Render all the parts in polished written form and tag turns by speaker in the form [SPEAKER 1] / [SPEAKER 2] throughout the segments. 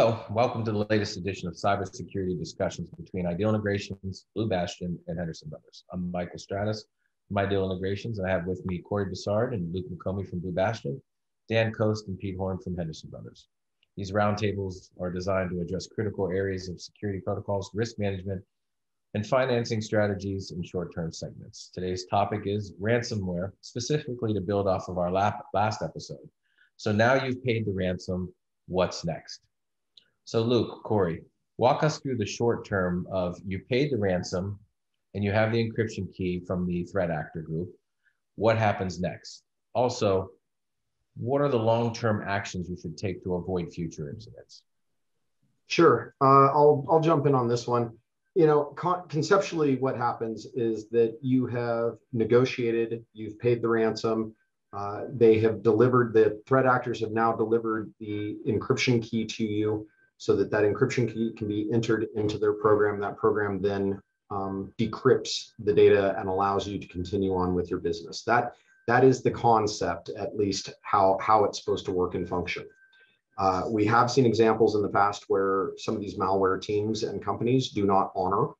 [SPEAKER 1] Hello, welcome to the latest edition of Cybersecurity Discussions between Ideal Integrations, Blue Bastion, and Henderson Brothers. I'm Michael Stratus from Ideal Integrations, and I have with me Corey Bassard and Luke McComey from Blue Bastion, Dan Coast and Pete Horn from Henderson Brothers. These roundtables are designed to address critical areas of security protocols, risk management, and financing strategies in short-term segments. Today's topic is ransomware, specifically to build off of our last episode. So now you've paid the ransom, what's next? So Luke, Corey, walk us through the short term of you paid the ransom and you have the encryption key from the threat actor group. What happens next? Also, what are the long-term actions you should take to avoid future incidents?
[SPEAKER 2] Sure. I'll jump in on this one. You know, conceptually, what happens is that you have negotiated, you've paid the ransom, they have delivered, the threat actors have now delivered the encryption key to you so that encryption key can be entered into their program. That program then decrypts the data and allows you to continue on with your business. That is the concept, at least how it's supposed to work and function. We have seen examples in the past where some of these malware teams and companies do not honor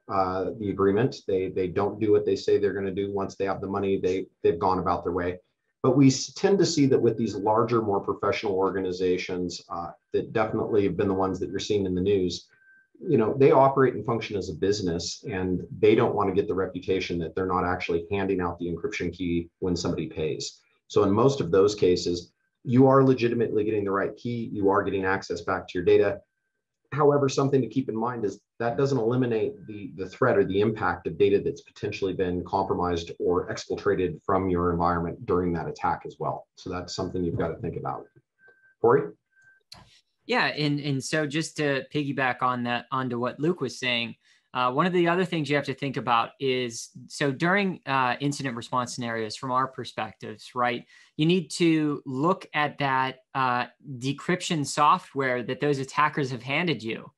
[SPEAKER 2] the agreement. They don't do what they say they're going to do. Once they have the money, they've gone about their way. But we tend to see that with these larger, more professional organizations that definitely have been the ones that you're seeing in the news, you know, they operate and function as a business, and they don't want to get the reputation that they're not actually handing out the encryption key when somebody pays. So in most of those cases, you are legitimately getting the right key, you are getting access back to your data. However, something to keep in mind is that doesn't eliminate the threat or the impact of data that's potentially been compromised or exfiltrated from your environment during that attack as well. So that's something you've got to think about. Corey?
[SPEAKER 3] Yeah, and so just to piggyback on that, onto what Luke was saying, one of the other things you have to think about is, so during incident response scenarios, from our perspectives, right, you need to look at that decryption software that those attackers have handed you.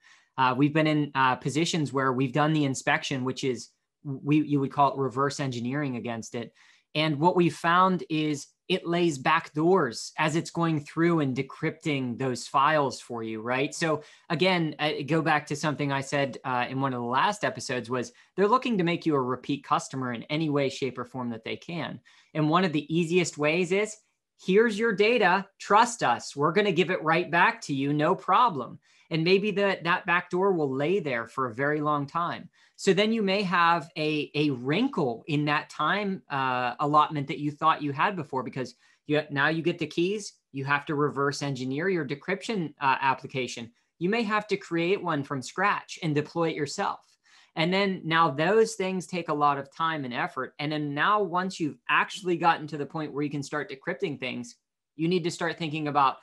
[SPEAKER 3] We've been in positions where we've done the inspection, which is, you would call it reverse engineering against it. And what we found is it lays backdoors as it's going through and decrypting those files for you, right? So again, go back to something I said in one of the last episodes was they're looking to make you a repeat customer in any way, shape, or form that they can. And one of the easiest ways is, here's your data, trust us, we're going to give it right back to you, no problem. And maybe that backdoor will lay there for a very long time. So then you may have a wrinkle in that time allotment that you thought you had before, because now you get the keys, you have to reverse engineer your decryption application. You may have to create one from scratch and deploy it yourself. And then now those things take a lot of time and effort. And then now once you've actually gotten to the point where you can start decrypting things, you need to start thinking about,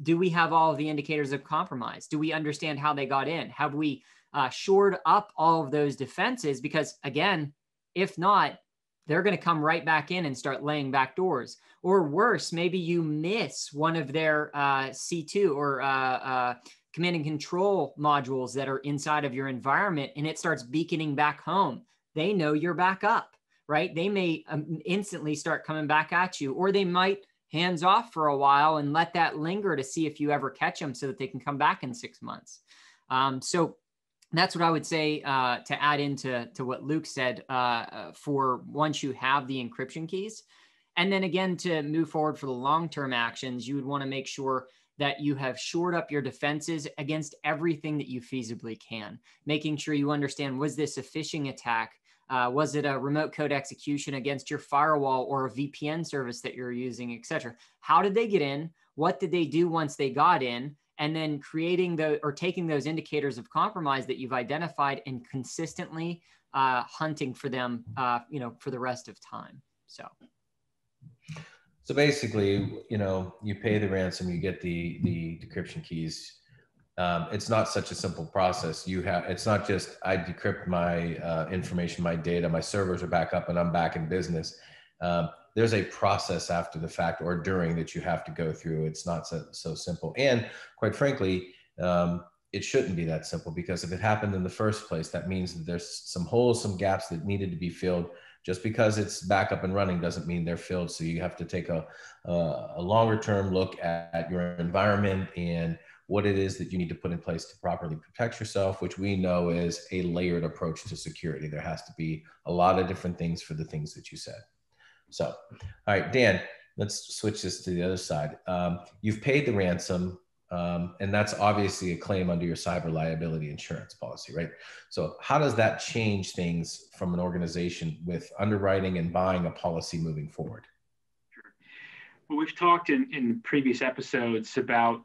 [SPEAKER 3] do we have all of the indicators of compromise? Do we understand how they got in? Have we shored up all of those defenses? Because again, if not, they're going to come right back in and start laying back doors. Or worse, maybe you miss one of their C2 or command and control modules that are inside of your environment, and it starts beaconing back home. They know you're back up, right? They may instantly start coming back at you, or they might hands off for a while and let that linger to see if you ever catch them so that they can come back in 6 months. So that's what I would say to add into what Luke said for once you have the encryption keys. And then again, to move forward for the long-term actions, you would want to make sure that you have shored up your defenses against everything that you feasibly can, making sure you understand, was this a phishing attack? Was it a remote code execution against your firewall or a VPN service that you're using, et cetera? How did they get in? What did they do once they got in? And then taking those indicators of compromise that you've identified and consistently hunting for them, for the rest of time.
[SPEAKER 1] So basically, you pay the ransom, you get the decryption keys. It's not such a simple process. It's not just I decrypt my information, my data, my servers are back up and I'm back in business. There's a process after the fact or during that you have to go through. It's not so simple. And quite frankly, it shouldn't be that simple, because if it happened in the first place, that means that there's some holes, some gaps that needed to be filled. Just because it's back up and running doesn't mean they're filled. So you have to take a longer term look at your environment and what it is that you need to put in place to properly protect yourself, which we know is a layered approach to security. There has to be a lot of different things for the things that you said. So, all right, Dan, let's switch this to the other side. You've paid the ransom, and that's obviously a claim under your cyber liability insurance policy, right? So how does that change things from an organization with underwriting and buying a policy moving forward?
[SPEAKER 4] Well, we've talked in previous episodes about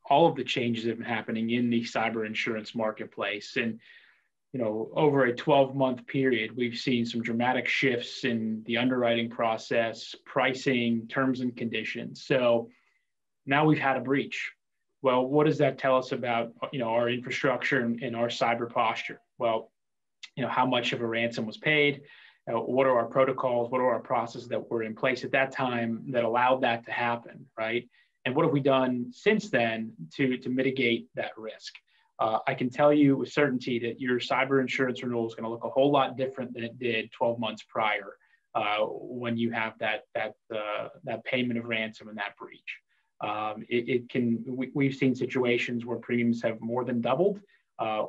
[SPEAKER 4] all of the changes that have been happening in the cyber insurance marketplace. And, over a 12-month period, we've seen some dramatic shifts in the underwriting process, pricing, terms and conditions. So now we've had a breach. Well, what does that tell us about, our infrastructure and our cyber posture? Well, how much of a ransom was paid? What are our protocols? What are our processes that were in place at that time that allowed that to happen, right? And what have we done since then to mitigate that risk? I can tell you with certainty that your cyber insurance renewal is going to look a whole lot different than it did 12 months prior when you have that payment of ransom and that breach. We've seen situations where premiums have more than doubled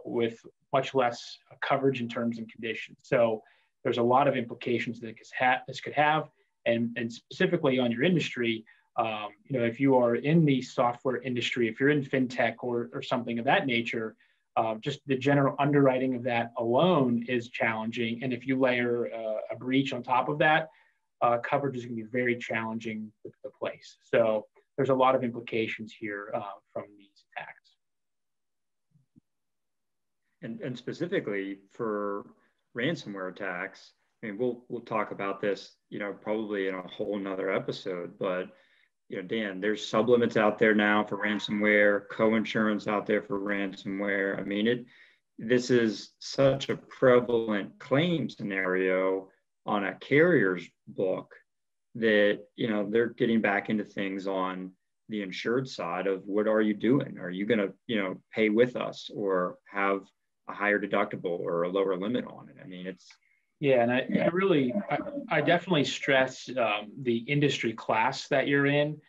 [SPEAKER 4] with much less coverage in terms and conditions. So there's a lot of implications that this could have, and specifically on your industry. If you are in the software industry, if you're in fintech or something of that nature, just the general underwriting of that alone is challenging. And if you layer a breach on top of that, coverage is going to be very challenging to place. So there's a lot of implications here from these attacks.
[SPEAKER 5] And specifically for ransomware attacks, I mean, we'll talk about this, probably in a whole nother episode, but Dan, there's sublimits out there now for ransomware, coinsurance out there for ransomware. I mean, this is such a prevalent claim scenario on a carrier's book that, they're getting back into things on the insured side of what are you doing? Are you going to, pay with us or have a higher deductible or a lower limit on it? I mean, it's.
[SPEAKER 4] Yeah, and I definitely stress the industry class that you're in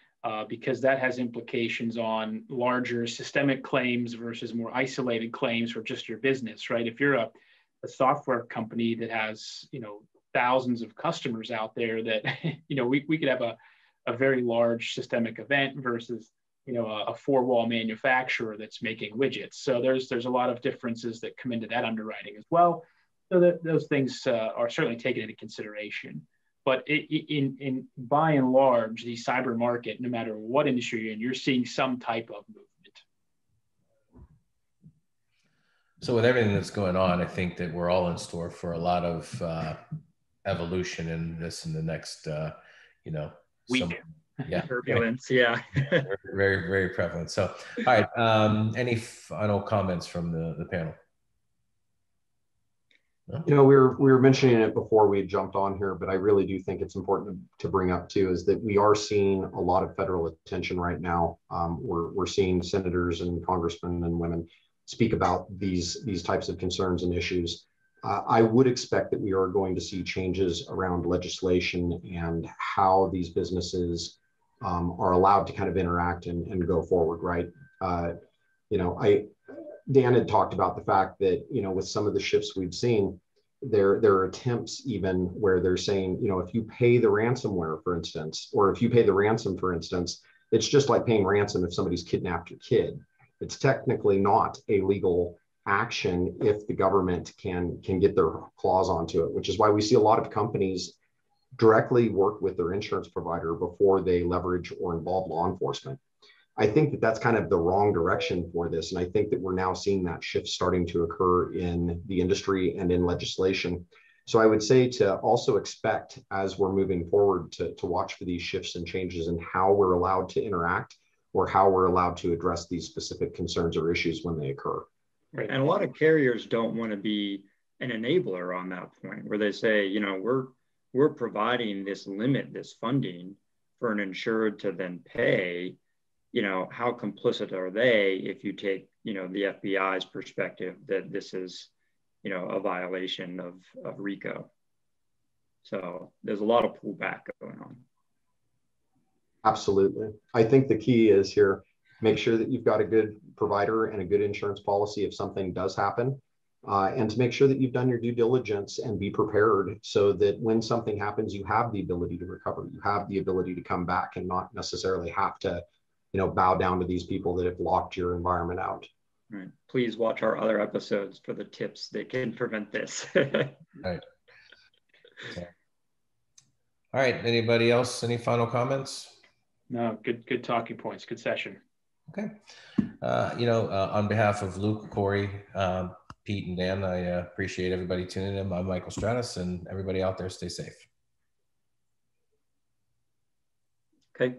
[SPEAKER 4] because that has implications on larger systemic claims versus more isolated claims for just your business, right? If you're a software company that has, thousands of customers out there that, we could have a very large systemic event versus, a four-wall manufacturer that's making widgets. So there's a lot of differences that come into that underwriting as well. So that those things are certainly taken into consideration. But in by and large, the cyber market, no matter what industry you're in, you're seeing some type of movement.
[SPEAKER 1] So with everything that's going on, I think that we're all in store for a lot of evolution in this in the next,
[SPEAKER 4] week.
[SPEAKER 5] Turbulence, yeah.
[SPEAKER 1] Very, very prevalent. So, all right. Any final comments from the panel?
[SPEAKER 2] We were mentioning it before we jumped on here, but I really do think it's important to bring up too, is that we are seeing a lot of federal attention right now. We're seeing senators and congressmen and women speak about these types of concerns and issues. I would expect that we are going to see changes around legislation and how these businesses are allowed to kind of interact and go forward, right? Dan had talked about the fact that, with some of the shifts we've seen, there are attempts even where they're saying, if you pay the ransomware, for instance, or if you pay the ransom, for instance, it's just like paying ransom if somebody's kidnapped your kid. It's technically not a legal action if the government can get their claws onto it, which is why we see a lot of companies directly work with their insurance provider before they leverage or involve law enforcement. I think that that's kind of the wrong direction for this. And I think that we're now seeing that shift starting to occur in the industry and in legislation. So I would say to also expect, as we're moving forward, to watch for these shifts and changes in how we're allowed to interact or how we're allowed to address these specific concerns or issues when they occur.
[SPEAKER 5] Right. And a lot of carriers don't want to be an enabler on that point where they say, we're providing this limit, this funding for an insured to then pay. How complicit are they if you take, the FBI's perspective that this is, a violation of RICO. So there's a lot of pullback going on.
[SPEAKER 2] Absolutely. I think the key is here, make sure that you've got a good provider and a good insurance policy if something does happen. And to make sure that you've done your due diligence and be prepared so that when something happens, you have the ability to recover. You have the ability to come back and not necessarily have to, bow down to these people that have locked your environment out.
[SPEAKER 5] Right. Please watch our other episodes for the tips that can prevent this.
[SPEAKER 1] Right. Okay. All right. Anybody else? Any final comments?
[SPEAKER 4] No, good talking points. Good session.
[SPEAKER 1] Okay. On behalf of Luke, Corey, Pete, and Dan, I appreciate everybody tuning in. I'm Michael Stratus, and everybody out there, stay safe.
[SPEAKER 5] Okay.